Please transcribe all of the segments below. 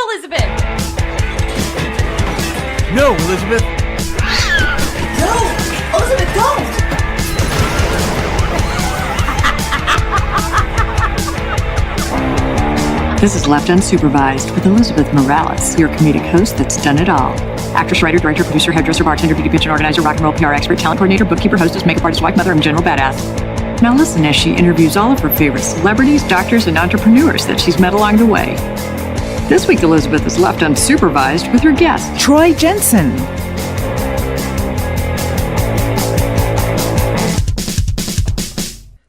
Elizabeth. No, Elizabeth. No! Elizabeth, don't! This is Left Unsupervised with Elizabeth Morales, your comedic host that's done it all. Actress, writer, director, producer, hairdresser, bartender, beauty pageant organizer, rock and roll PR expert, talent coordinator, bookkeeper, hostess, makeup artist, wife, mother, and general badass. Now listen as she interviews all of her favorite celebrities, doctors, and entrepreneurs that she's met along the way. This week, Elizabeth is left unsupervised with her guest, Troy Jensen.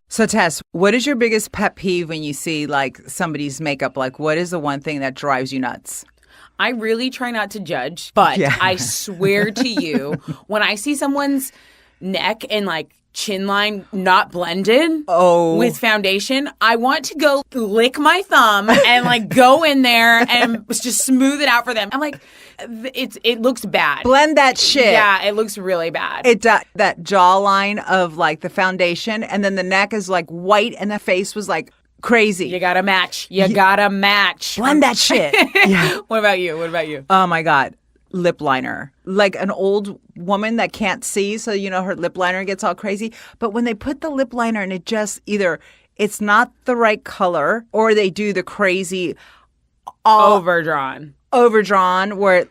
So, Tess, what is your biggest pet peeve when you see, like, somebody's makeup? Like, what is the one thing that drives you nuts? I really try not to judge, but Yeah. I swear to you, when I see someone's neck and, like, chin line not blended with foundation, I want to go lick my thumb and, like, go in there and just smooth it out for them. I'm like, it looks bad. Blend that shit. Yeah, it looks really bad. That jawline of, like, the foundation, and then the neck is, like, white, and the face was, like, crazy. You gotta match. You gotta match. Blend that shit. Yeah. What about you? Oh, my God. Lip liner. Like an old woman that can't see, so, you know, her lip liner gets all crazy. But when they put the lip liner and it just either it's not the right color or they do the crazy Overdrawn where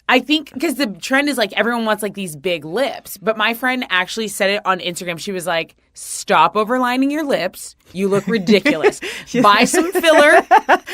I think because the trend is like everyone wants like these big lips. But my friend actually said it on Instagram. She was like, stop overlining your lips. You look ridiculous. Buy some filler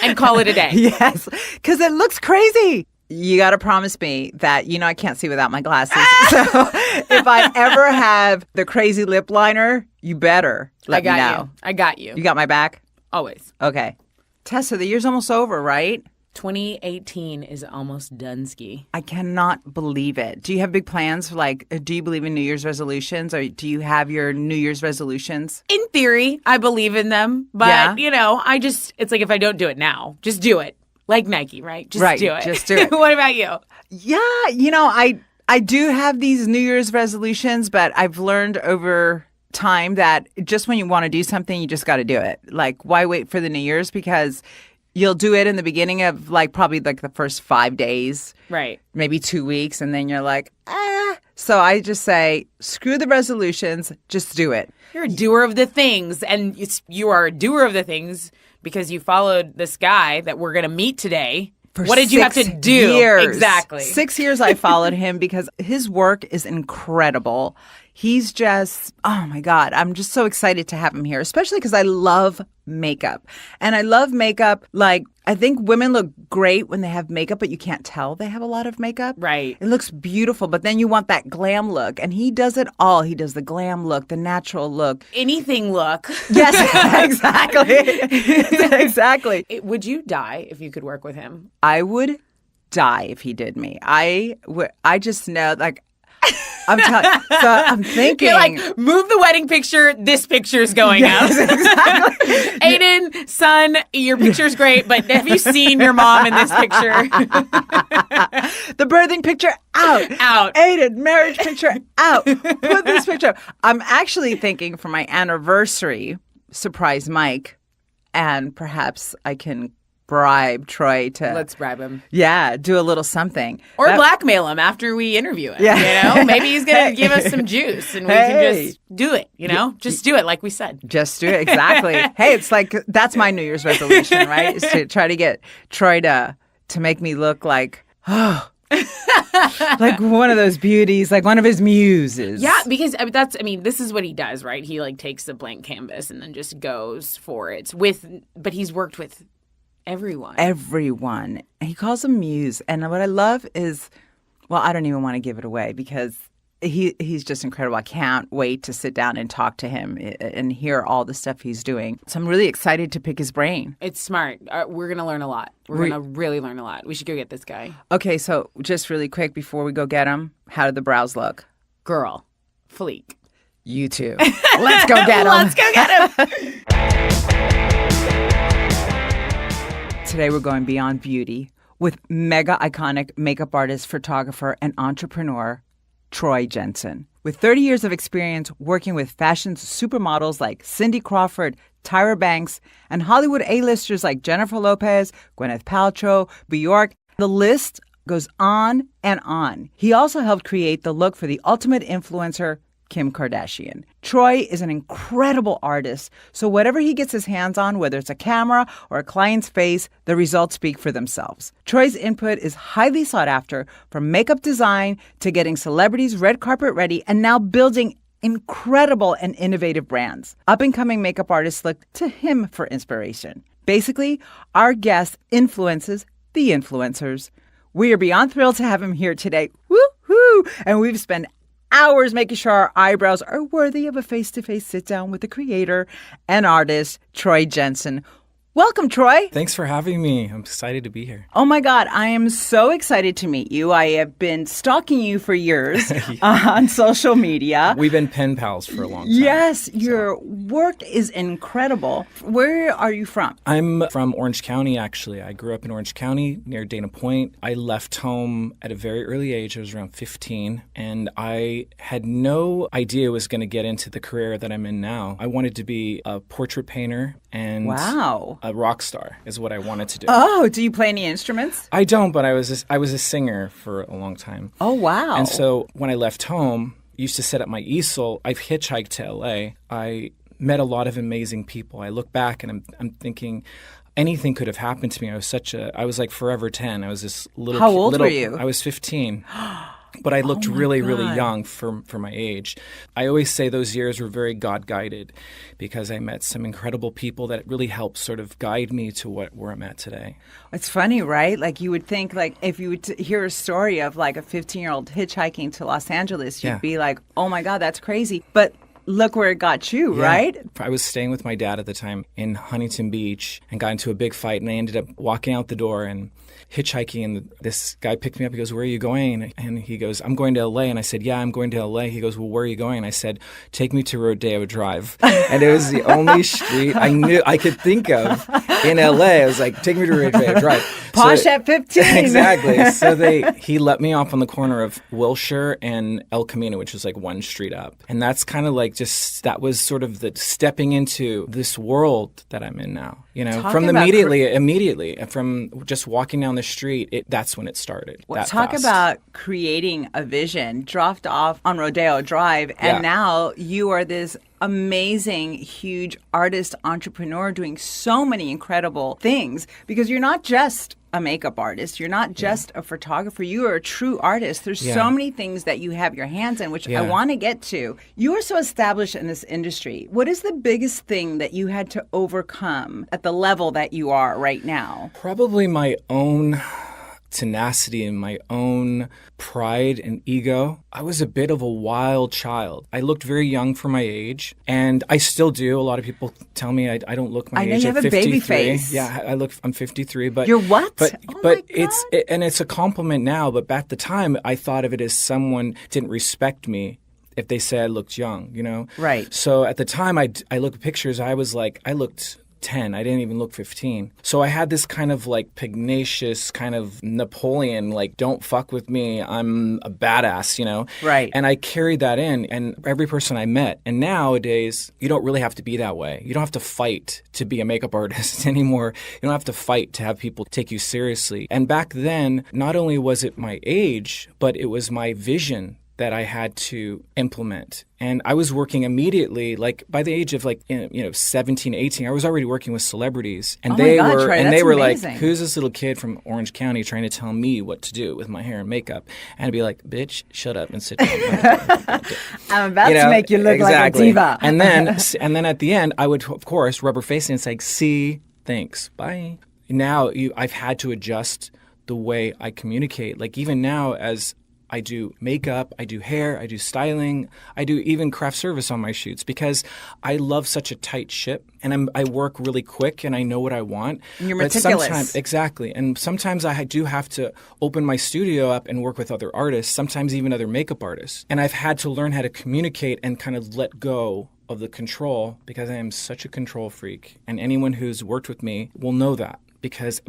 and call it a day. Yes, because it looks crazy. You got to promise me that, you know, I can't see without my glasses. So if I ever have the crazy lip liner, you better let me know. I got you. You got my back? Always. Okay. Tessa, the year's almost over, right? 2018 is almost done ski. I cannot believe it. Do you have big plans? Like, do you believe in New Year's resolutions, or do you have your New Year's resolutions? In theory, I believe in them. But, you know, it's like if I don't do it now, just do it. Like Nike, right? Just do it. Just do it. What about you? Yeah, you know, I do have these New Year's resolutions, but I've learned over time that just when you want to do something, you just got to do it. Like, why wait for the New Year's? Because you'll do it in the beginning of, like, probably, like, the first 5 days. Right. Maybe 2 weeks, and then you're like, ah. So I just say, screw the resolutions, just do it. You're a doer of the things, and you are a doer of the things because you followed this guy that we're going to meet today. What did you have to do? Years. Exactly. 6 years I followed him because his work is incredible. He's just, oh my God, I'm just so excited to have him here, especially because I love makeup. And I love makeup. Like, I think women look great when they have makeup, but you can't tell they have a lot of makeup. Right. It looks beautiful, but then you want that glam look. And he does it all. He does the glam look, the natural look. Anything look. Yes, exactly. Exactly. Would you die if you could work with him? I would die if he did me. I just know, like, I'm thinking. You're like, move the wedding picture. This picture's going up. Exactly. Aiden, son, your picture's great, but have you seen your mom in this picture? The birthing picture out. Out. Aiden, marriage picture out. Put this picture. I'm actually thinking for my anniversary, surprise Mike, and perhaps I can bribe Troy to... Let's bribe him. Yeah, do a little something. Or blackmail him after we interview him. Yeah. You know? Maybe he's going to give us some juice and we can just do it, you know? Just do it like we said. Just do it, exactly. Hey, it's like, that's my New Year's resolution, right? Is to try to get Troy to make me look like, like one of those beauties, like one of his muses. Yeah, because this is what he does, right? He like takes the blank canvas and then just goes for it but he's worked with everyone. He calls them muse. And what I love is, well, I don't even want to give it away because he's just incredible. I can't wait to sit down and talk to him and hear all the stuff he's doing. So I'm really excited to pick his brain. It's smart. We're going to learn a lot. We're going to really learn a lot. We should go get this guy. Okay, so just really quick before we go get him, how did the brows look? Girl. Fleek. You too. Let's go get him. Let's go get him. Today we're going beyond beauty with mega iconic makeup artist, photographer, and entrepreneur, Troy Jensen. With 30 years of experience working with fashion supermodels like Cindy Crawford, Tyra Banks, and Hollywood A-listers like Jennifer Lopez, Gwyneth Paltrow, Bjork, The list goes on and on. He also helped create the look for the ultimate influencer, Kim Kardashian. Troy is an incredible artist, so whatever he gets his hands on, whether it's a camera or a client's face, the results speak for themselves. Troy's input is highly sought after, from makeup design to getting celebrities red carpet ready and now building incredible and innovative brands. Up-and-coming makeup artists look to him for inspiration. Basically, our guest influences the influencers. We are beyond thrilled to have him here today. Woo-hoo! And we've spent hours making sure our eyebrows are worthy of a face-to-face sit-down with the creator and artist, Troy Jensen. Welcome, Troy. Thanks for having me. I'm excited to be here. Oh my God, I am so excited to meet you. I have been stalking you for years on social media. We've been pen pals for a long time. Yes, your work is incredible. Where are you from? I'm from Orange County, actually. I grew up in Orange County near Dana Point. I left home at a very early age. I was around 15, and I had no idea I was going to get into the career that I'm in now. I wanted to be a portrait painter and a rock star is what I wanted to do. Oh, do you play any instruments? I don't, but I was a singer for a long time. Oh, wow. And so when I left home, I used to set up my easel. I've hitchhiked to LA. I met a lot of amazing people. I look back and I'm thinking anything could have happened to me. I was like forever 10. I was this little How old were you? I was 15. But I looked really young for my age. I always say those years were very God-guided because I met some incredible people that really helped sort of guide me to where I'm at today. It's funny, right? Like you would think, like if you would hear a story of like a 15-year-old hitchhiking to Los Angeles, you'd be like, oh my God, that's crazy. But look where it got you, right? I was staying with my dad at the time in Huntington Beach and got into a big fight, and I ended up walking out the door and hitchhiking, and this guy picked me up. He goes, "Where are you going?" And he goes, "I'm going to LA." And I said, "Yeah, I'm going to LA." He goes, "Well, where are you going?" And I said, "Take me to Rodeo Drive." And it was the only street I knew I could think of in LA. I was like, "Take me to Rodeo Drive." Posh at 15. Exactly. So he let me off on the corner of Wilshire and El Camino, which was like one street up. And that's kind of like that was sort of the stepping into this world that I'm in now. You know, from immediately from just walking down the street, that's when it started. Talk about creating a vision, dropped off on Rodeo Drive, and now you are this amazing, huge artist, entrepreneur doing so many incredible things because you're not just a makeup artist. You're not just a photographer. You are a true artist. There's so many things that you have your hands in, which I want to get to. You are so established in this industry. What is the biggest thing that you had to overcome at the level that you are right now? Probably my own tenacity and my own pride and ego. I was a bit of a wild child. I looked very young for my age, and I still do. A lot of people tell me I don't look my age. I know you have a baby face. Yeah, I'm 53, but you're what? But it's a compliment now. But back at the time, I thought of it as someone didn't respect me if they say I looked young. You know, right? So at the time, I looked at pictures. I was like, I looked 10. I didn't even look 15. So I had this kind of like pugnacious kind of Napoleon, like, don't fuck with me. I'm a badass, you know? Right. And I carried that in, and every person I met. And nowadays, you don't really have to be that way. You don't have to fight to be a makeup artist anymore. You don't have to fight to have people take you seriously. And back then, not only was it my age, but it was my vision that I had to implement. And I was working immediately, like by the age of 17, 18, I was already working with celebrities. And they were like, who's this little kid from Orange County trying to tell me what to do with my hair and makeup? And I'd be like, bitch, shut up and sit down. I'm about to make you look like a diva. and then at the end, I would, of course, rub her face and say, see, thanks, bye. Now I've had to adjust the way I communicate. Like even now, as I do makeup, I do hair, I do styling, I do even craft service on my shoots because I love such a tight ship, and I work really quick and I know what I want. And you're meticulous. Exactly. And sometimes I do have to open my studio up and work with other artists, sometimes even other makeup artists. And I've had to learn how to communicate and kind of let go of the control because I am such a control freak. And anyone who's worked with me will know that.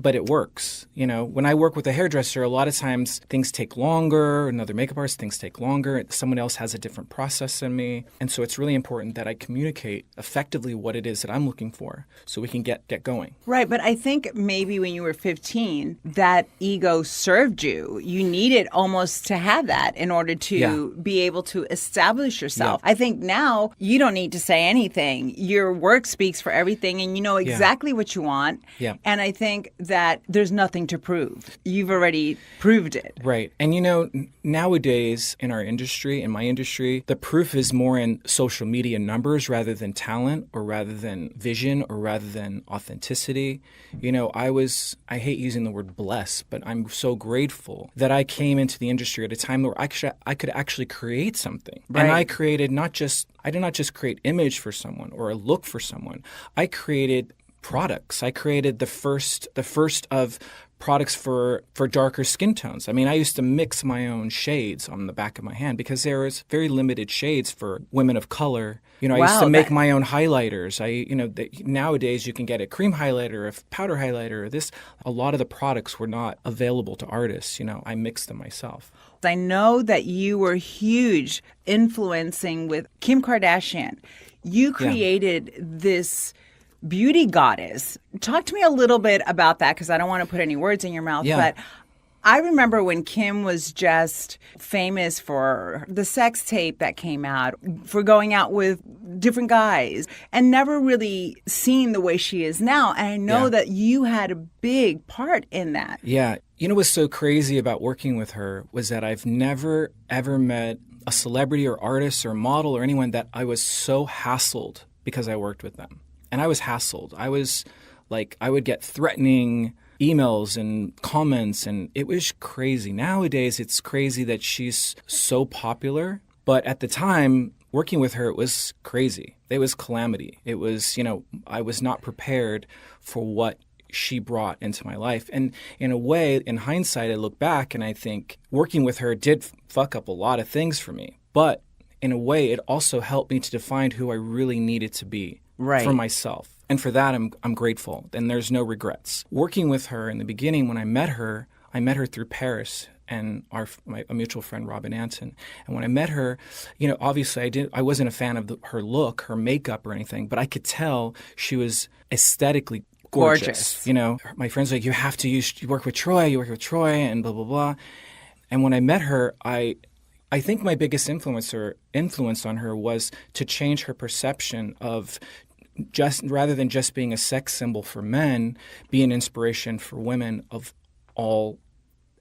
but it works. You know, when I work with a hairdresser, a lot of times things take longer. Another makeup artist, things take longer. Someone else has a different process than me. And so it's really important that I communicate effectively what it is that I'm looking for so we can get going. Right, but I think maybe when you were 15, that ego served you. You needed almost to have that in order to be able to establish yourself. I think now you don't need to say anything. Your work speaks for everything, and you know exactly what you want. Yeah. And I think that there's nothing to prove. You've already proved it. Right. And you know, nowadays in our industry, in my industry, the proof is more in social media numbers rather than talent or rather than vision or rather than authenticity. You know, I hate using the word blessed, but I'm so grateful that I came into the industry at a time where I could actually create something. Right. And I did not just create image for someone or a look for someone. I created products. I created the first of products for darker skin tones. I mean, I used to mix my own shades on the back of my hand because there was very limited shades for women of color. You know, I used to make my own highlighters. Nowadays you can get a cream highlighter, a powder highlighter, a lot of the products were not available to artists. You know, I mixed them myself. I know that you were huge influencing with Kim Kardashian. You created this beauty goddess. Talk to me a little bit about that because I don't want to put any words in your mouth. Yeah. But I remember when Kim was just famous for the sex tape that came out, for going out with different guys, and never really seen the way she is now. And I know that you had a big part in that. Yeah. You know what's so crazy about working with her was that I've never, ever met a celebrity or artist or model or anyone that I was so hassled because I worked with them. And I was hassled. I would get threatening emails and comments, and it was crazy. Nowadays, it's crazy that she's so popular. But at the time, working with her, it was crazy. It was calamity. It was, you know, I was not prepared for what she brought into my life. And in a way, in hindsight, I look back and I think working with her did fuck up a lot of things for me. But in a way, it also helped me to define who I really needed to be. For myself. And for that, I'm grateful. And there's no regrets. Working with her in the beginning, when I met her through Paris and a mutual friend, Robin Anton. And when I met her, you know, obviously I wasn't a fan of her look, her makeup or anything, but I could tell she was aesthetically gorgeous. You know, my friends were like, you work with Troy, and blah, blah, blah. And when I met her, I think my biggest influence on her was to change her perception of just rather than just being a sex symbol for men, be an inspiration for women of all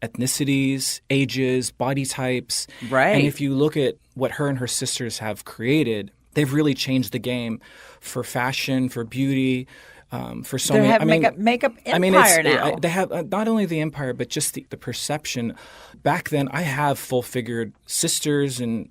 ethnicities, ages, body types. Right. And if you look at what her and her sisters have created, they've really changed the game for fashion, for beauty, for so many. They have makeup empire now. They have not only the empire, but just the perception. Back then, I have full-figured sisters and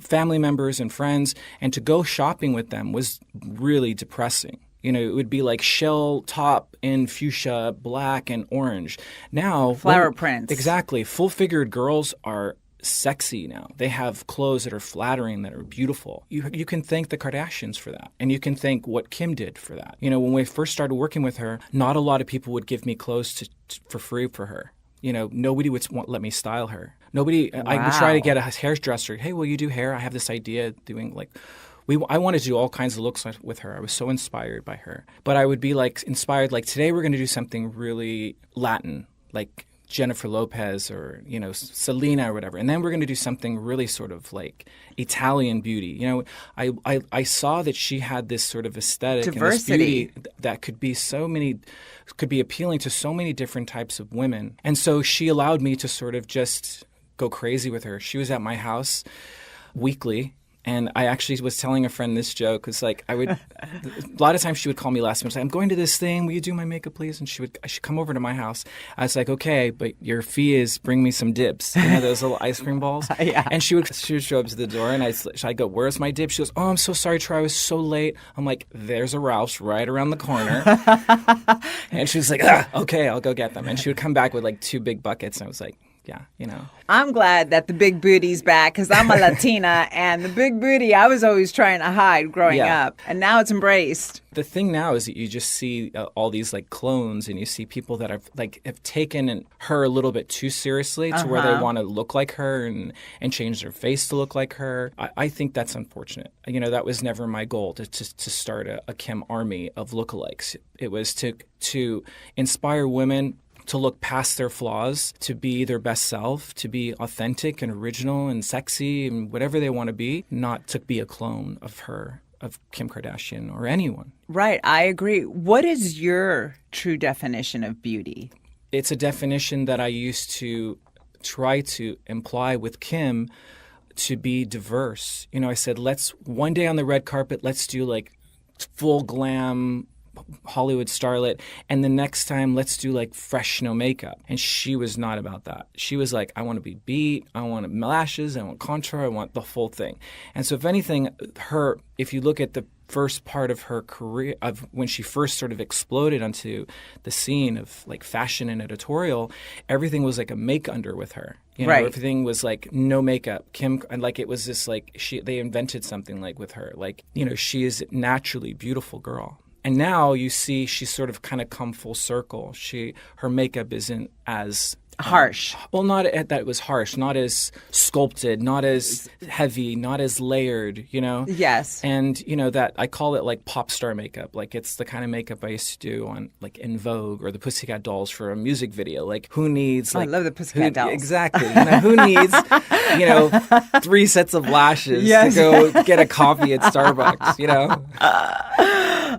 family members and friends, and to go shopping with them was really depressing. You know, it would be like shell top in fuchsia, black, and orange. Now, flower prints. Exactly. Full-figured girls are sexy now. They have clothes that are flattering, that are beautiful. You can thank the Kardashians for that. And you can thank what Kim did for that. You know, when we first started working with her, not a lot of people would give me clothes for free for her. You know, nobody would let me style her. Nobody. Wow. I would try to get a hairdresser. Hey, will you do hair? I have this idea doing like. I wanted to do all kinds of looks with her. I was so inspired by her. But I would be like inspired. Like today, we're going to do something really Latin, like Jennifer Lopez or Selena or whatever. And then we're going to do something really sort of like Italian beauty. You know, I saw that she had this sort of aesthetic diversity and this beauty that could be appealing to so many different types of women. And so she allowed me to sort of just go crazy with her. She was at my house weekly. And I actually was telling a friend this joke. It's like a lot of times she would call me last minute and say, I'm going to this thing. Will you do my makeup, please? And she'd come over to my house. I was like, okay, but your fee is bring me some dips. You know, those little ice cream balls? Yeah. And she would show up to the door and I'd go, where's my dip? She goes, oh, I'm so sorry, Troy. I was so late. I'm like, there's a Ralph's right around the corner. And she was like, okay, I'll go get them. And she would come back with like 2 big buckets. And I was like, Yeah, you know. I'm glad that the big booty's back because I'm a Latina and the big booty I was always trying to hide growing up. And now it's embraced. The thing now is that you just see all these like clones, and you see people that have taken her a little bit too seriously to where they want to look like her and change their face to look like her. I think that's unfortunate. You know, that was never my goal to start a Kim army of lookalikes. It was to inspire women to look past their flaws, to be their best self, to be authentic and original and sexy and whatever they want to be, not to be a clone of her, of Kim Kardashian or anyone. Right, I agree. What is your true definition of beauty? It's a definition that I used to try to imply with Kim to be diverse. You know, I said, one day on the red carpet, let's do like full glam Hollywood starlet, and the next time let's do like fresh no makeup. And she was not about that. She was like, I want to be beat, I want lashes, I want contour, I want the full thing. And so if anything, if you look at the first part of her career, of when she first sort of exploded onto the scene of like fashion and editorial, everything was like a make under with her. You know, everything was like no makeup. Kim, and like it was this like they invented something like with her. Like, you know, she is a naturally beautiful girl. And now you see she's sort of kind of come full circle. Her makeup isn't as harsh. Well, not that it was harsh, not as sculpted, not as heavy, not as layered, you know? Yes. And, you know, that I call it like pop star makeup. Like it's the kind of makeup I used to do on like In Vogue or the Pussycat Dolls for a music video. Like who needs like... I love the Pussycat Dolls. Exactly. You know, who needs, 3 sets of lashes to go get a coffee at Starbucks, you know?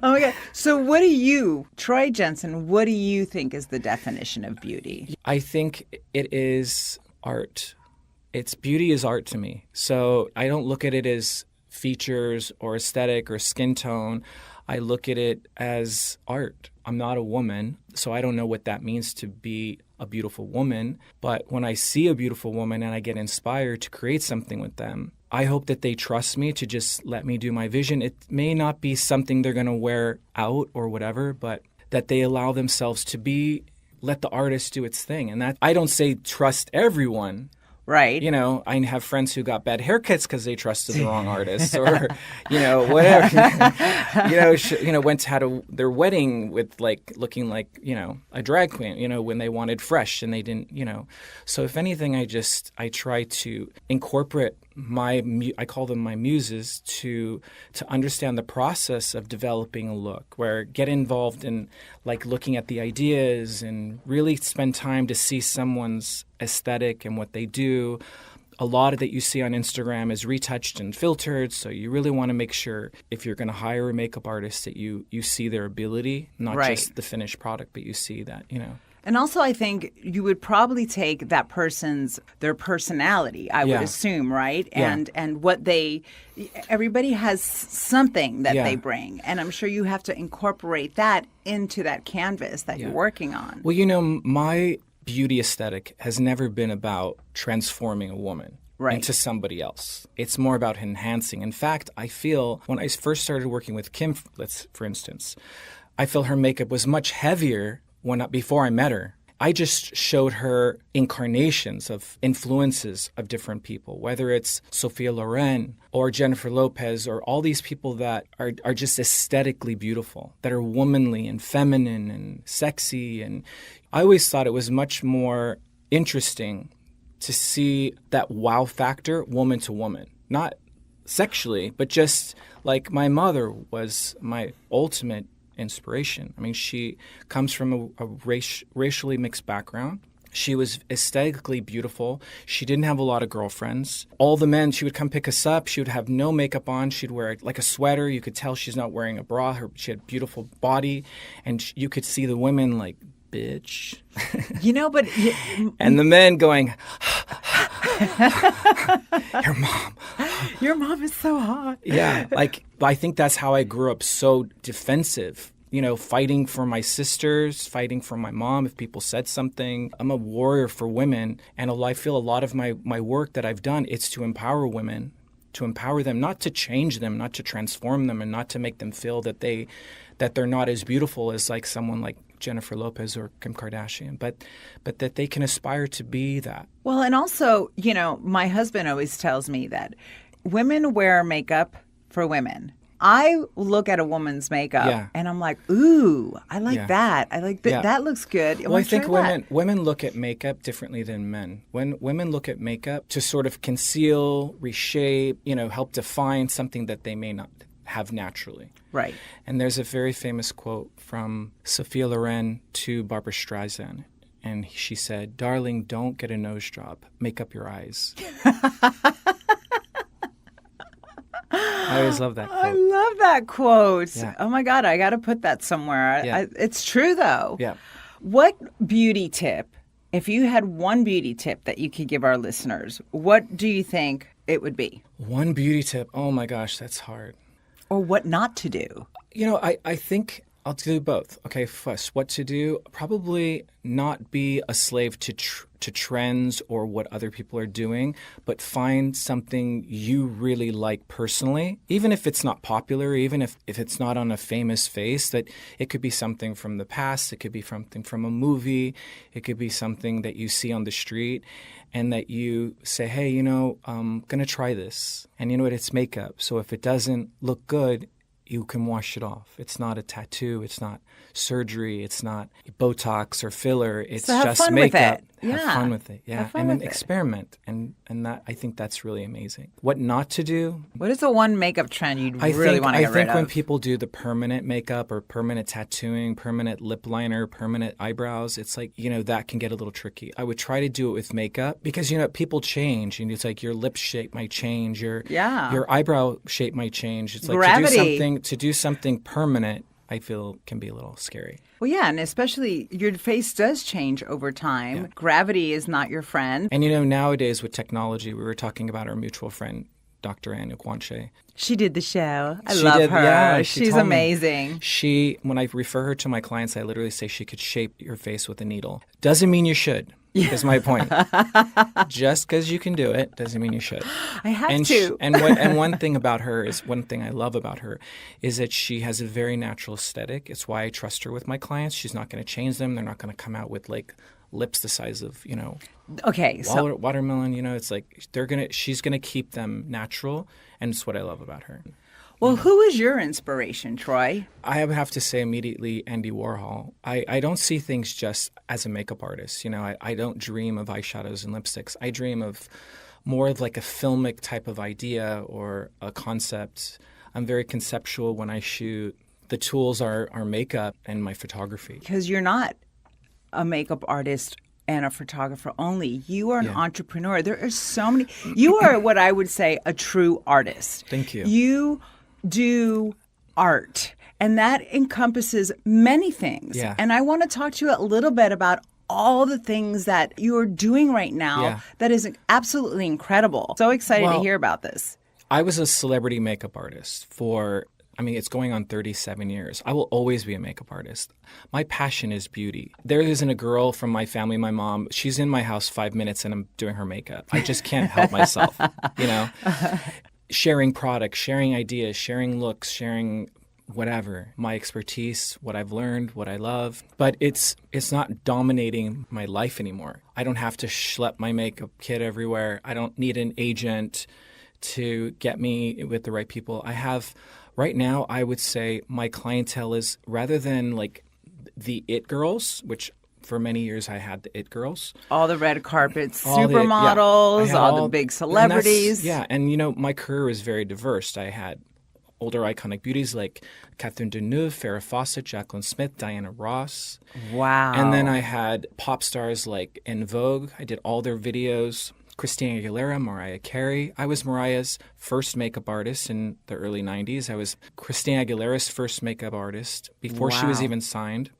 Oh my God. So what do you, Troy Jensen, what do you think is the definition of beauty? I think it is art. Beauty is art to me. So I don't look at it as features or aesthetic or skin tone. I look at it as art. I'm not a woman, so I don't know what that means to be a beautiful woman. But when I see a beautiful woman and I get inspired to create something with them, I hope that they trust me to just let me do my vision. It may not be something they're going to wear out or whatever, but that they allow themselves to let the artist do its thing. And that I don't say trust everyone. Right. You know, I have friends who got bad haircuts because they trusted the wrong artist, or, whatever. Went to had their wedding with like looking like, a drag queen, when they wanted fresh and they didn't, So if anything, I try to incorporate I call them my muses to understand the process of developing a look, where get involved in like looking at the ideas and really spend time to see someone's aesthetic and what they do. A lot of that you see on Instagram is retouched and filtered, so you really want to make sure if you're going to hire a makeup artist that you see their ability, not just the finished product, but you see that, And also, I think you would probably take their personality, I would assume, right? Yeah. And what everybody has something that they bring. And I'm sure you have to incorporate that into that canvas that you're working on. Well, my beauty aesthetic has never been about transforming a woman into somebody else. It's more about enhancing. In fact, I feel when I first started working with Kim, for instance, I feel her makeup was much heavier before I met her. I just showed her incarnations of influences of different people, whether it's Sophia Loren or Jennifer Lopez or all these people that are just aesthetically beautiful, that are womanly and feminine and sexy. And I always thought it was much more interesting to see that wow factor woman to woman, not sexually, but just like my mother was my ultimate inspiration. I mean, she comes from a racially mixed background. She was aesthetically beautiful. She didn't have a lot of girlfriends. All the men, she would come pick us up. She would have no makeup on. She'd wear like a sweater. You could tell she's not wearing a bra. She had a beautiful body. And you could see the women like, bitch. But... and the men going, your mom. Your mom is so hot. Yeah. I think that's how I grew up, so defensive. Fighting for my sisters, fighting for my mom if people said something. I'm a warrior for women. And I feel a lot of my work that I've done, it's to empower women, to empower them, not to change them, not to transform them, and not to make them feel that they're not as beautiful as like someone like Jennifer Lopez or Kim Kardashian, but that they can aspire to be that. Well, and also, my husband always tells me that women wear makeup for women. I look at a woman's makeup and I'm like, ooh, I like that. I like that. That looks good. Well, I think women look at makeup differently than men. When women look at makeup to sort of conceal, reshape, help define something that they may not have naturally. Right. And there's a very famous quote from Sophia Loren to Barbara Streisand. And she said, "Darling, don't get a nose job. Make up your eyes." I always love that quote. I love that quote. Yeah. Oh my God, I got to put that somewhere. Yeah. It's true though. Yeah. What beauty tip, if you had one beauty tip that you could give our listeners, what do you think it would be? One beauty tip. Oh my gosh, that's hard. Or what not to do? I think I'll do both. Okay, first, what to do? Probably not be a slave to trends or what other people are doing, but find something you really like personally, even if it's not popular, even if it's not on a famous face, that it could be something from the past, it could be something from a movie, it could be something that you see on the street, and that you say, hey, I'm going to try this. And you know what? It's makeup. So if it doesn't look good, you can wash it off. It's not a tattoo. It's not surgery. It's not Botox or filler. It's so have just fun makeup. With it. Have fun with it. Yeah. And then experiment. And that, I think that's really amazing. What not to do? What is the one makeup trend you'd really want to get rid of? I think when people do the permanent makeup or permanent tattooing, permanent lip liner, permanent eyebrows, it's like, that can get a little tricky. I would try to do it with makeup because, people change. And it's like your lip shape might change. Your eyebrow shape might change. It's like gravity. To do something permanent, I feel can be a little scary. Well, yeah, and especially your face does change over time. Yeah. Gravity is not your friend. And nowadays with technology, we were talking about our mutual friend, Dr. Anne Guanche. She did the show. I love her. Yeah, she's amazing. When I refer her to my clients, I literally say she could shape your face with a needle. Doesn't mean you should. Is my point. Just because you can do it doesn't mean you should. I have to. And one thing I love about her is that she has a very natural aesthetic. It's why I trust her with my clients. She's not going to change them. They're not going to come out with like lips the size of watermelon. It's like she's gonna keep them natural, and it's what I love about her. Well, who is your inspiration, Troy? I would have to say immediately Andy Warhol. I don't see things just as a makeup artist. I don't dream of eyeshadows and lipsticks. I dream of more of like a filmic type of idea or a concept. I'm very conceptual when I shoot. The tools are makeup and my photography. Because you're not a makeup artist and a photographer only. You are an entrepreneur. There are so many. You are what I would say a true artist. Thank you. You do art, and that encompasses many things. Yeah. And I want to talk to you a little bit about all the things that you're doing right now that is absolutely incredible. So excited to hear about this. I was a celebrity makeup artist it's going on 37 years. I will always be a makeup artist. My passion is beauty. There isn't a girl from my family, my mom, she's in my house 5 minutes and I'm doing her makeup. I just can't help myself, Sharing products, sharing ideas, sharing looks, sharing whatever, my expertise, what I've learned, what I love. But it's not dominating my life anymore. I don't have to schlep my makeup kit everywhere. I don't need an agent to get me with the right people. Right now, I would say my clientele is, rather than like the it girls, which for many years I had the it girls. All the red carpets, supermodels, all the big celebrities. And my career was very diverse. I had older iconic beauties like Catherine Deneuve, Farrah Fawcett, Jacqueline Smith, Diana Ross. Wow. And then I had pop stars like En Vogue. I did all their videos. Christina Aguilera, Mariah Carey. I was Mariah's first makeup artist in the early 90s. I was Christina Aguilera's first makeup artist before she was even signed.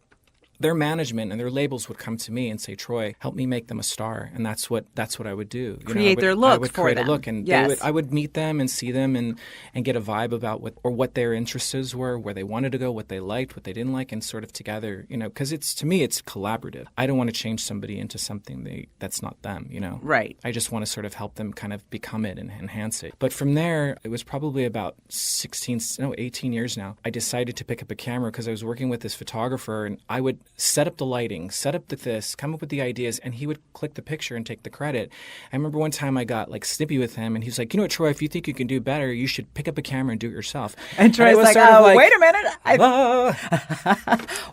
Their management and their labels would come to me and say, Troy, help me make them a star. And that's what I would do. Create their look for them. I would create a look. And I would meet them and see them and get a vibe about what their interests were, where they wanted to go, what they liked, what they didn't like, and sort of together, because to me, it's collaborative. I don't want to change somebody into something that's not them, Right. I just want to sort of help them kind of become it and enhance it. But from there, it was probably about 18 years now. I decided to pick up a camera because I was working with this photographer, and I would set up the lighting, set up this, come up with the ideas, and he would click the picture and take the credit. I remember one time I got like snippy with him, and he's like, you know what, Troy, if you think you can do better, you should pick up a camera and do it yourself. And Troy's like, oh, wait a minute.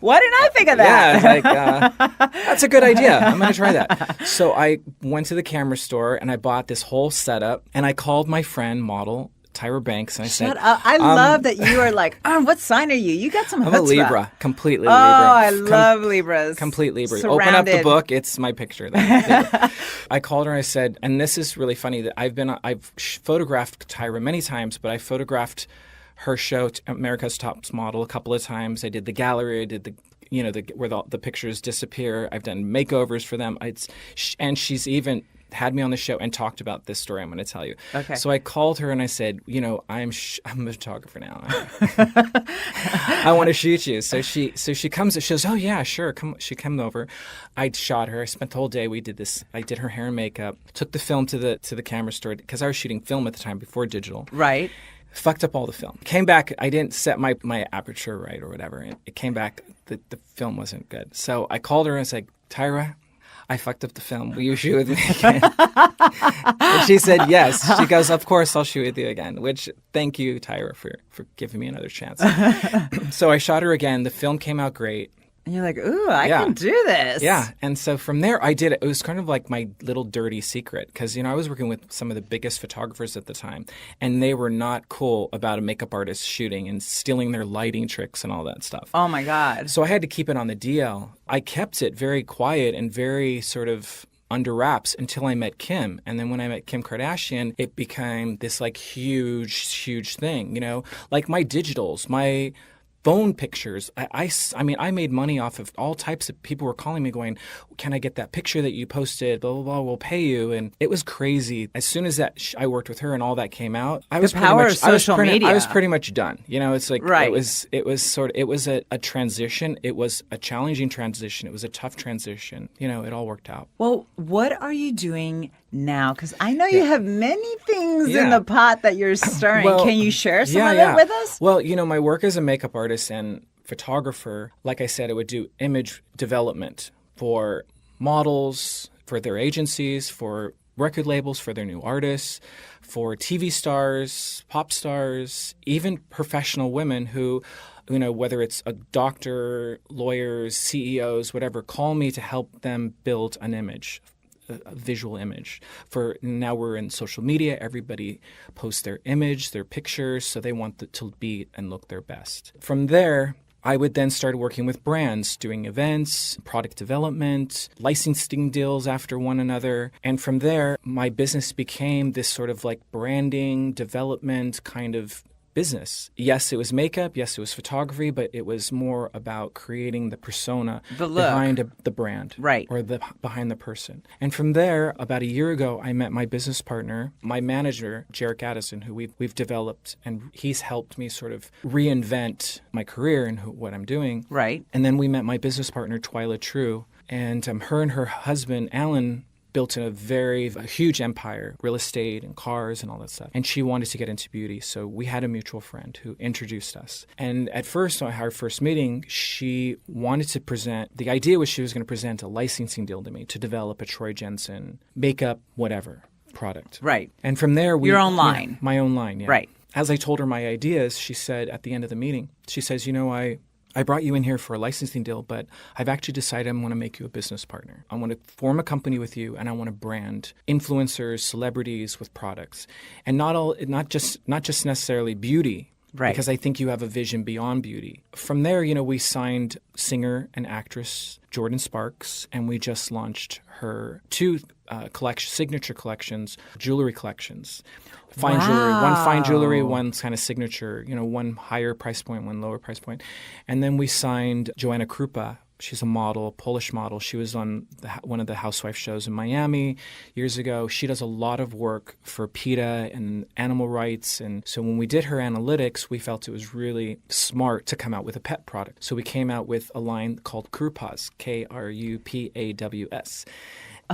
Why didn't I think of that? Yeah, it's like, that's a good idea. I'm going to try that. So I went to the camera store and I bought this whole setup, and I called my friend, model Tyra Banks, and I said, Shut up. I love that you are like, what sign are you? You got some chutzpah. I'm a Libra, completely Libra. I love Libras. Complete Libra. Surrounded. Open up the book, it's my picture there. I called her and I said, and this is really funny, that I've photographed Tyra many times, but I photographed her show, America's Top Model, a couple of times. I did the gallery, I did where the pictures disappear. I've done makeovers for them. And she's even had me on the show and talked about this story I'm going to tell you. Okay. So I called her and I said, I'm a photographer now. I want to shoot you. So she comes. She goes, oh yeah, sure. Come. She came over. I shot her. I spent the whole day. We did this. I did her hair and makeup. Took the film to the camera store because I was shooting film at the time before digital. Right. Fucked up all the film. Came back. I didn't set my aperture right or whatever. And it came back. The film wasn't good. So I called her and I said, Tyra, I fucked up the film. Will you shoot with me again? And she said yes. She goes, of course, I'll shoot with you again, which thank you, Tyra, for giving me another chance. So I shot her again. The film came out great. And you're like, ooh, I can do this. Yeah. And so from there, I did it. It was kind of like my little dirty secret because, I was working with some of the biggest photographers at the time, and they were not cool about a makeup artist shooting and stealing their lighting tricks and all that stuff. Oh, my God. So I had to keep it on the DL. I kept it very quiet and very sort of under wraps until I met Kim. And then when I met Kim Kardashian, it became this like huge thing, like my digitals, my phone pictures. I mean, I made money off of all types of people were calling me going, can I get that picture that you posted? Blah, blah, blah, we'll pay you. And it was crazy. As soon as I worked with her and all that came out, I was power of social media. I was pretty much done. It's like, right. it was a transition. It was a challenging transition. It was a tough transition. It all worked out. Well, what are you doing now? Because I know you have many things in the pot that you're stirring. Well, can you share some of it with us? Well, my work as a makeup artist and photographer, like I said, I would do image development for models, for their agencies, for record labels, for their new artists, for TV stars, pop stars, even professional women who, whether it's a doctor, lawyers, CEOs, whatever, call me to help them build an image, a visual image. For now we're in social media, everybody posts their image, their pictures, so they want to be and look their best. From there, I would then start working with brands, doing events, product development, licensing deals after one another. And from there, my business became this sort of like branding, development kind of business. Yes, it was makeup. Yes, it was photography, but it was more about creating the persona behind the brand, right, or behind the person. And from there, about a year ago, I met my business partner, my manager, Jarek Addison, who we've developed, and he's helped me sort of reinvent my career and what I'm doing. Right. And then we met my business partner, Twila True, and her and her husband, Alan, built a huge empire, real estate and cars and all that stuff. And she wanted to get into beauty. So we had a mutual friend who introduced us. And at first, on our first meeting, she wanted to present, the idea was she was going to present a licensing deal to me to develop a Troy Jensen makeup, whatever, product. Right. And from there, your own line. My own line, yeah. Right. As I told her my ideas, she said at the end of the meeting, she says, I brought you in here for a licensing deal, but I've actually decided I want to make you a business partner. I want to form a company with you, and I want to brand influencers, celebrities with products, and not just necessarily beauty, right? Because I think you have a vision beyond beauty. From there, we signed singer and actress Jordin Sparks, and we just launched her two signature collections, jewelry collections. Fine jewelry, one fine jewelry, one kind of signature, one higher price point, one lower price point. And then we signed Joanna Krupa. She's a model, Polish model. She was on one of the housewife shows in Miami years ago. She does a lot of work for PETA and animal rights. And so when we did her analytics, we felt it was really smart to come out with a pet product. So we came out with a line called KRUPAWS, KRUPAWS.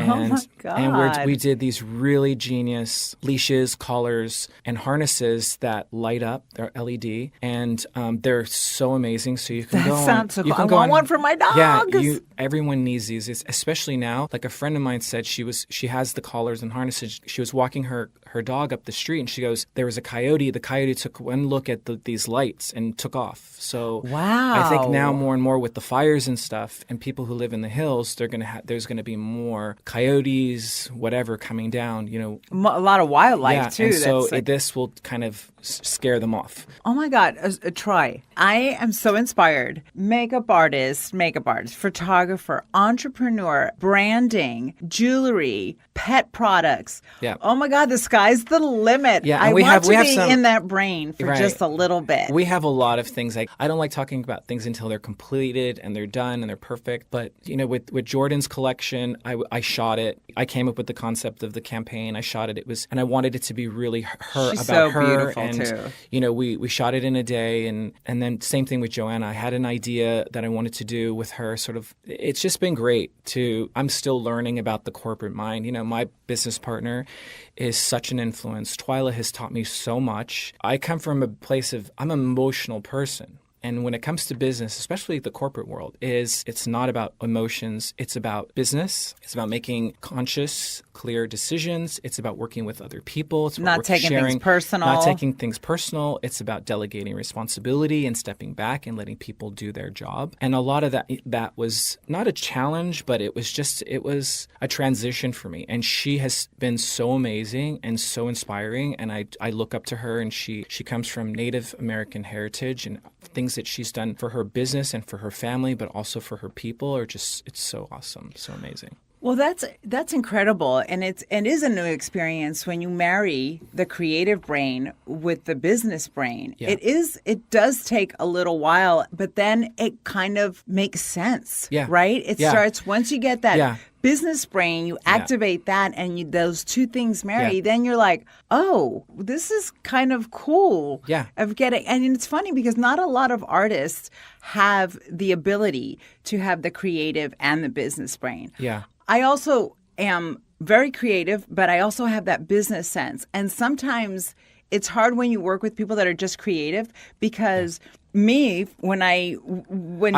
And, my God. And we did these really genius leashes, collars, and harnesses that light up. They're LED, and they're so amazing. So you can That go on. sounds so you cool. can I go want on- one for my dog. Yeah, everyone needs these, especially now. Like a friend of mine said, she has the collars and harnesses. She was walking her dog up the street, and she goes, there was a coyote. The coyote took one look at these lights and took off. So Wow. I think now more and more with the fires and stuff, and people who live in the hills, there's gonna be more coyotes, whatever, coming down. A lot of wildlife yeah, too. and so that's like- this will kind of scare them off. Oh my God, Troy, I am so inspired. Makeup artist, photographer, entrepreneur, branding, jewelry, pet products. Yeah. Oh my God, the sky's the limit. Yeah, I and we want have to be some- in that brain for Right. just a little bit. We have a lot of things. I don't like talking about things until they're completed and they're done and they're perfect. But with Jordin's collection, I shot it. I came up with the concept of the campaign. I shot it. And I wanted it to be really her She's about so her. beautiful, And too. we shot it in a day, and then same thing with Joanna. I had an idea that I wanted to do with her. Sort of, it's just been great. I'm still learning about the corporate mind. My business partner is such an influence. Twila has taught me so much. I come from a place of I'm an emotional person. And when it comes to business, especially the corporate world, it's not about emotions. It's about business. It's about making conscious, clear decisions. It's about working with other people. It's about Not taking sharing, things personal. Not taking things personal. It's about delegating responsibility and stepping back and letting people do their job. And a lot of that was not a challenge, but it was a transition for me. And she has been so amazing and so inspiring. And I look up to her, and she comes from Native American heritage, and things that she's done for her business and for her family, but also for her people it's so awesome, so amazing. Well, that's incredible, and it is a new experience when you marry the creative brain with the business brain. Yeah. It does take a little while, but then it kind of makes sense. Yeah. Right? It Yeah. starts once you get that Yeah. business brain, you activate that, and those two things marry. Yeah. Then you're like, oh, this is kind of cool. Yeah. Of getting, and it's funny because not a lot of artists have the ability to have the creative and the business brain. Yeah. I also am very creative, but I also have that business sense. And sometimes it's hard when you work with people that are just creative because me, when I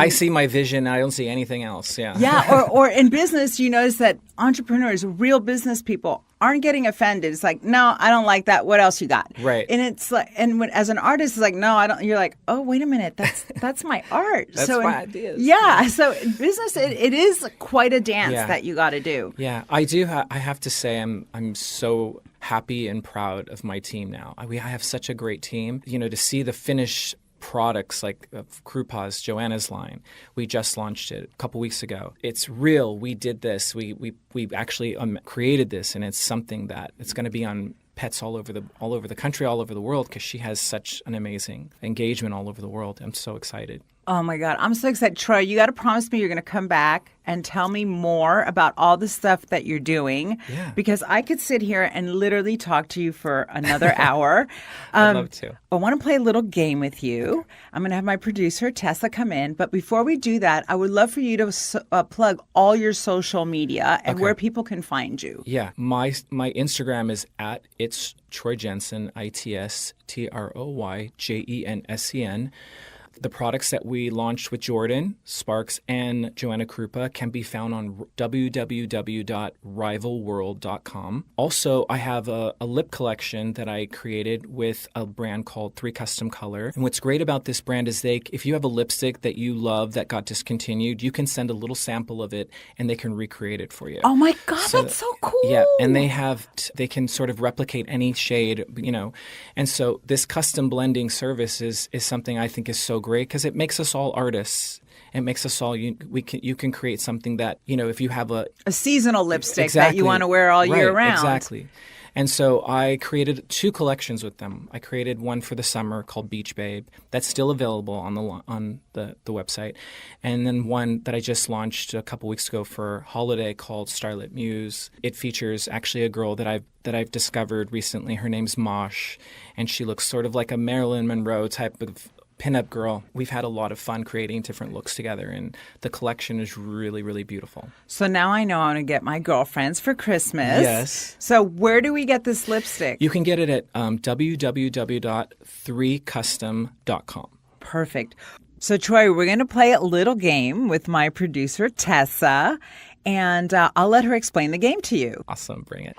see my vision, I don't see anything else. Yeah. yeah, or in business, you notice that entrepreneurs, real business people, aren't getting offended. It's like, no, I don't like that. What else you got? Right. And it's like, as an artist, it's like, no, I don't. You're like, oh, wait a minute, that's my art. That's so my ideas. Yeah. So in business, it is quite a dance Yeah. that you got to do. Yeah, I do. I have to say, I'm so happy and proud of my team now. I have such a great team. To see the finished products like KRUPAWS, Joanna's line. We just launched it a couple weeks ago. It's real. We did this. We actually created this, and it's something that it's going to be on pets all over the country, all over the world, because she has such an amazing engagement all over the world. I'm so excited. Oh my God, I'm so excited. Troy, you got to promise me you're going to come back and tell me more about all the stuff that you're doing. Yeah. Because I could sit here and literally talk to you for another hour. I'd love to. I want to play a little game with you. I'm going to have my producer, Tessa, come in. But before we do that, I would love for you to plug all your social media and where people can find you. Yeah, my Instagram is at It's Troy Jensen, ITSTROYJENSEN. The products that we launched with Jordin, Sparks, and Joanna Krupa can be found on www.rivalworld.com. Also, I have a lip collection that I created with a brand called 3 Custom Color. And what's great about this brand is if you have a lipstick that you love that got discontinued, you can send a little sample of it and they can recreate it for you. Oh my God, that's so cool. Yeah, and they can sort of replicate any shade, And so this custom blending service is something I think is so great because it makes us all artists. It makes us all you can create something that if you have a seasonal lipstick exactly, that you want to wear all year round. Exactly. And so I created 2 collections with them. I created one for the summer called Beach Babe. That's still available on the website. And then one that I just launched a couple weeks ago for holiday called STARLET Muse. It features actually a girl that I've discovered recently. Her name's Mosh, and she looks sort of like a Marilyn Monroe type of pinup girl. We've had a lot of fun creating different looks together, and the collection is really, really beautiful. So now I know I'm going to get my girlfriends for Christmas. Yes. So where do we get this lipstick? You can get it at www.3custom.com. Perfect. So, Troy, we're going to play a little game with my producer, Tessa, and I'll let her explain the game to you. Awesome. Bring it.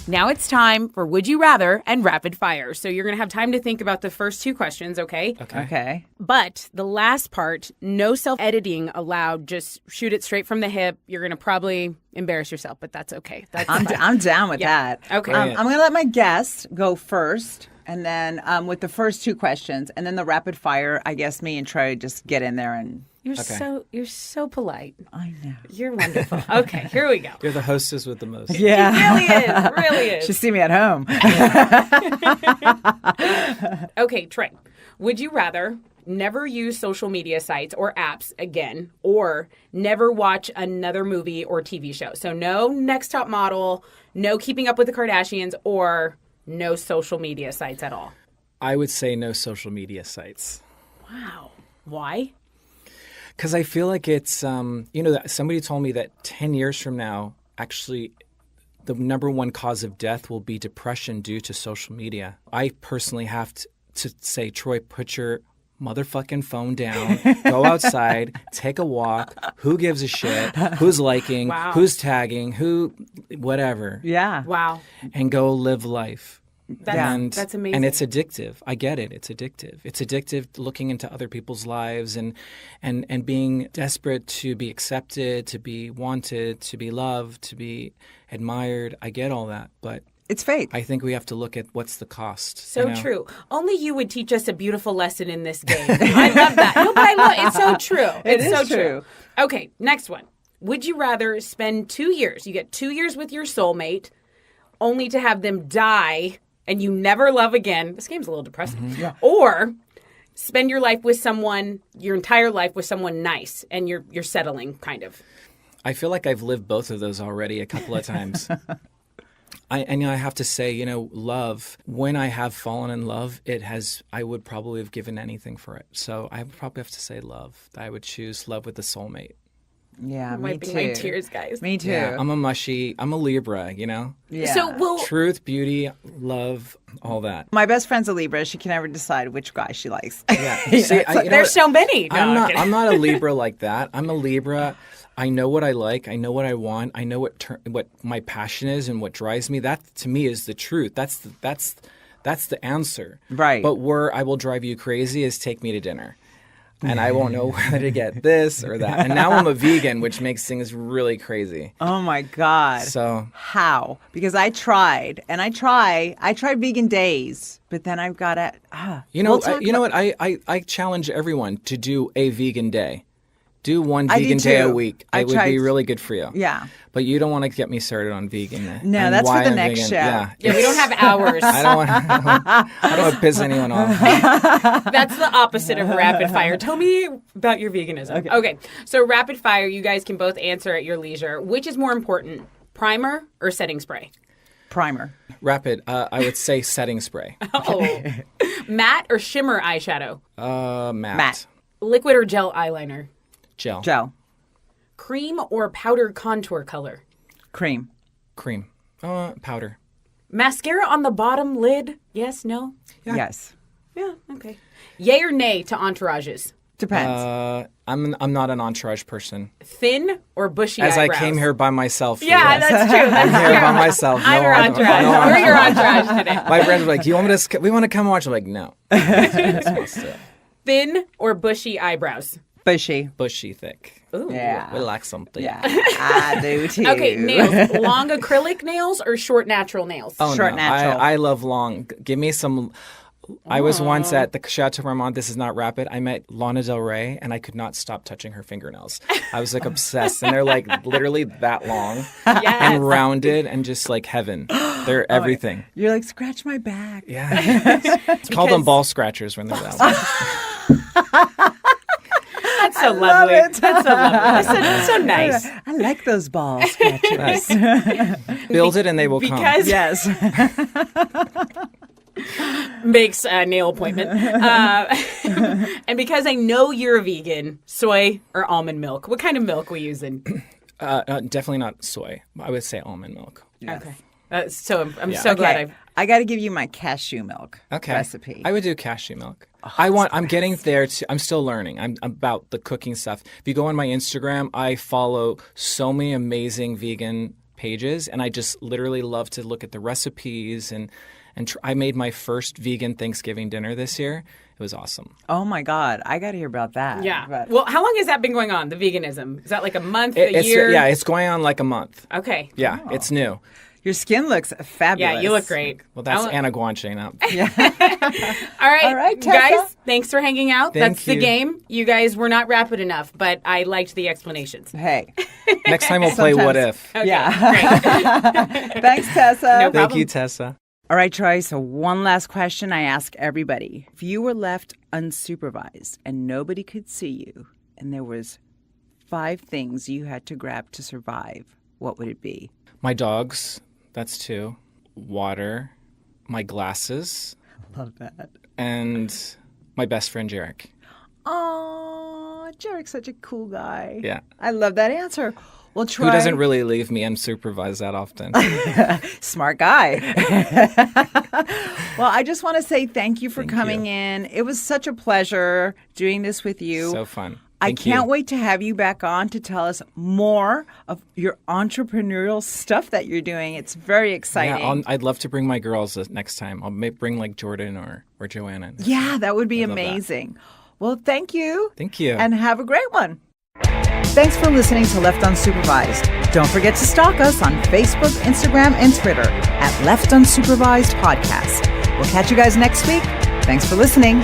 Now it's time for Would You Rather and Rapid Fire. So you're going to have time to think about the first two questions, okay? Okay. But the last part, no self-editing allowed. Just shoot it straight from the hip. You're going to probably embarrass yourself, but that's okay. I'm down with that. Okay. I'm going to let my guest go first, and then with the first two questions, and then the rapid fire, I guess me and Troy just get in there and... You're so polite. I know. You're wonderful. Okay, here we go. You're the hostess with the most. Yeah. It really is. Should see me at home. Okay, Troy. Would you rather never use social media sites or apps again, or never watch another movie or TV show? So no Next Top Model, no Keeping Up with the Kardashians, or no social media sites at all? I would say no social media sites. Wow. Why? Because I feel like it's, somebody told me that 10 years from now, actually, the number one cause of death will be depression due to social media. I personally have to say, Troy, put your motherfucking phone down, go outside, take a walk. Who gives a shit? Who's liking? Wow. Who's tagging? Whatever. Yeah. Wow. And go live life. That's amazing. And it's addictive. I get it. It's addictive. It's addictive looking into other people's lives and being desperate to be accepted, to be wanted, to be loved, to be admired. I get all that, but It's fake. I think we have to look at what's the cost. So true. Only you would teach us a beautiful lesson in this game. I love that. No, but I love it's so true. It's so true. Okay, next one. Would you rather spend 2 years, you get 2 years with your soulmate, only to have them die and you never love again? This game's a little depressing. Mm-hmm. Yeah. Or spend your life with someone, your entire life with someone nice, and you're settling, kind of. I feel like I've lived both of those already a couple of times. I have to say, love, when I have fallen in love, I would probably have given anything for it. So I would probably have to say love. I would choose love with a soulmate. Yeah, me too. My tears, guys. Me too. Yeah, I'm a Libra, Yeah. So, truth, beauty, love, all that. My best friend's a Libra. She can never decide which guy she likes. Yeah. See, there's so many. No, I'm not a Libra like that. I'm a Libra. I know what I like. I know what I want. I know what my passion is and what drives me. That to me is the truth. That's the answer. Right. But where I will drive you crazy is take me to dinner. And I won't know whether to get this or that. And now I'm a vegan, which makes things really crazy. Oh my God. So how? Because I tried vegan days, but then I've got to. what? I challenge everyone to do a vegan day. Do one vegan day a week. It would be really good for you. Yeah. But you don't want to get me started on vegan. No, that's for the next show. Yeah, we don't have hours. I don't want to piss anyone off. That's the opposite of rapid fire. Tell me about your veganism. Okay. So rapid fire, you guys can both answer at your leisure. Which is more important, primer or setting spray? Primer. Rapid. I would say setting spray. Oh. Matte or shimmer eyeshadow? Matte. Liquid or gel eyeliner? Gel. Cream or powder contour color? Cream. Powder. Mascara on the bottom lid? Yes, no? Yeah. Yes. Yeah, okay. Yay or nay to entourages? Depends. I'm not an entourage person. Thin or bushy As eyebrows? I came here by myself. Yeah, that's true. I'm here by myself. I'm your entourage. We're your entourage today. My friends were like, we want to come watch? I'm like, no. Thin or bushy eyebrows? Bushy, thick. Ooh. Yeah. We like something. Yeah, I do too. Okay, nails. Long acrylic nails or short natural nails? Oh, short no. natural. I love long. Give me some. I was once at the Chateau Marmont. This is not rapid. I met Lana Del Rey, and I could not stop touching her fingernails. I was like obsessed, and they're like literally that long and rounded, and just like heaven. They're everything. You're like, scratch my back. Yeah. Call them ball scratchers when they're that long. That's so lovely. That's so lovely. That's so nice. I like those ball scratchers. Build it and they will come. Yes. makes a nail appointment. And because I know you're a vegan, soy or almond milk. What kind of milk we using? Definitely not soy. I would say almond milk. Yes. Okay. I'm so glad I got to give you my cashew milk recipe. I would do cashew milk. I'm getting there. I'm still learning. I'm about the cooking stuff. If you go on my Instagram, I follow so many amazing vegan pages, and I just literally love to look at the recipes. And I made my first vegan Thanksgiving dinner this year. It was awesome. Oh my God, I got to hear about that. Yeah. Well, how long has that been going on? The veganism, is that like a month, a year? Yeah, it's going on like a month. Okay. Yeah, It's new. Your skin looks fabulous. Yeah, you look great. Well, that's Anna Guanche now. All right, Tessa. guys, thanks for hanging out. That's the you. game. You guys were not rapid enough, but I liked the explanations. Hey. Next time we'll play What If. Okay, Yeah. great. Thanks, Tessa. No Thank problem. you, Tessa. All right, Troy, so one last question I ask everybody. If you were left unsupervised and nobody could see you, and there was 5 things you had to grab to survive, what would it be? My dogs, that's 2. Water, my glasses, Love that. and my best friend, Jarek. Oh, Jarek's such a cool guy. Yeah. I love that answer. Well, Troy. Who doesn't really leave me unsupervised that often? Smart guy. Well, I just want to say thank you for coming in. It was such a pleasure doing this with you. So fun. I can't wait to have you back on to tell us more of your entrepreneurial stuff that you're doing. It's very exciting. Yeah, I'd love to bring my girls next time. I'll bring like Jordin or Joanna. Yeah, that would be I'd love that. amazing. Well, thank you. Thank you. And have a great one. Thanks for listening to Left Unsupervised. Don't forget to stalk us on Facebook, Instagram, and Twitter at Left Unsupervised Podcast. We'll catch you guys next week. Thanks for listening.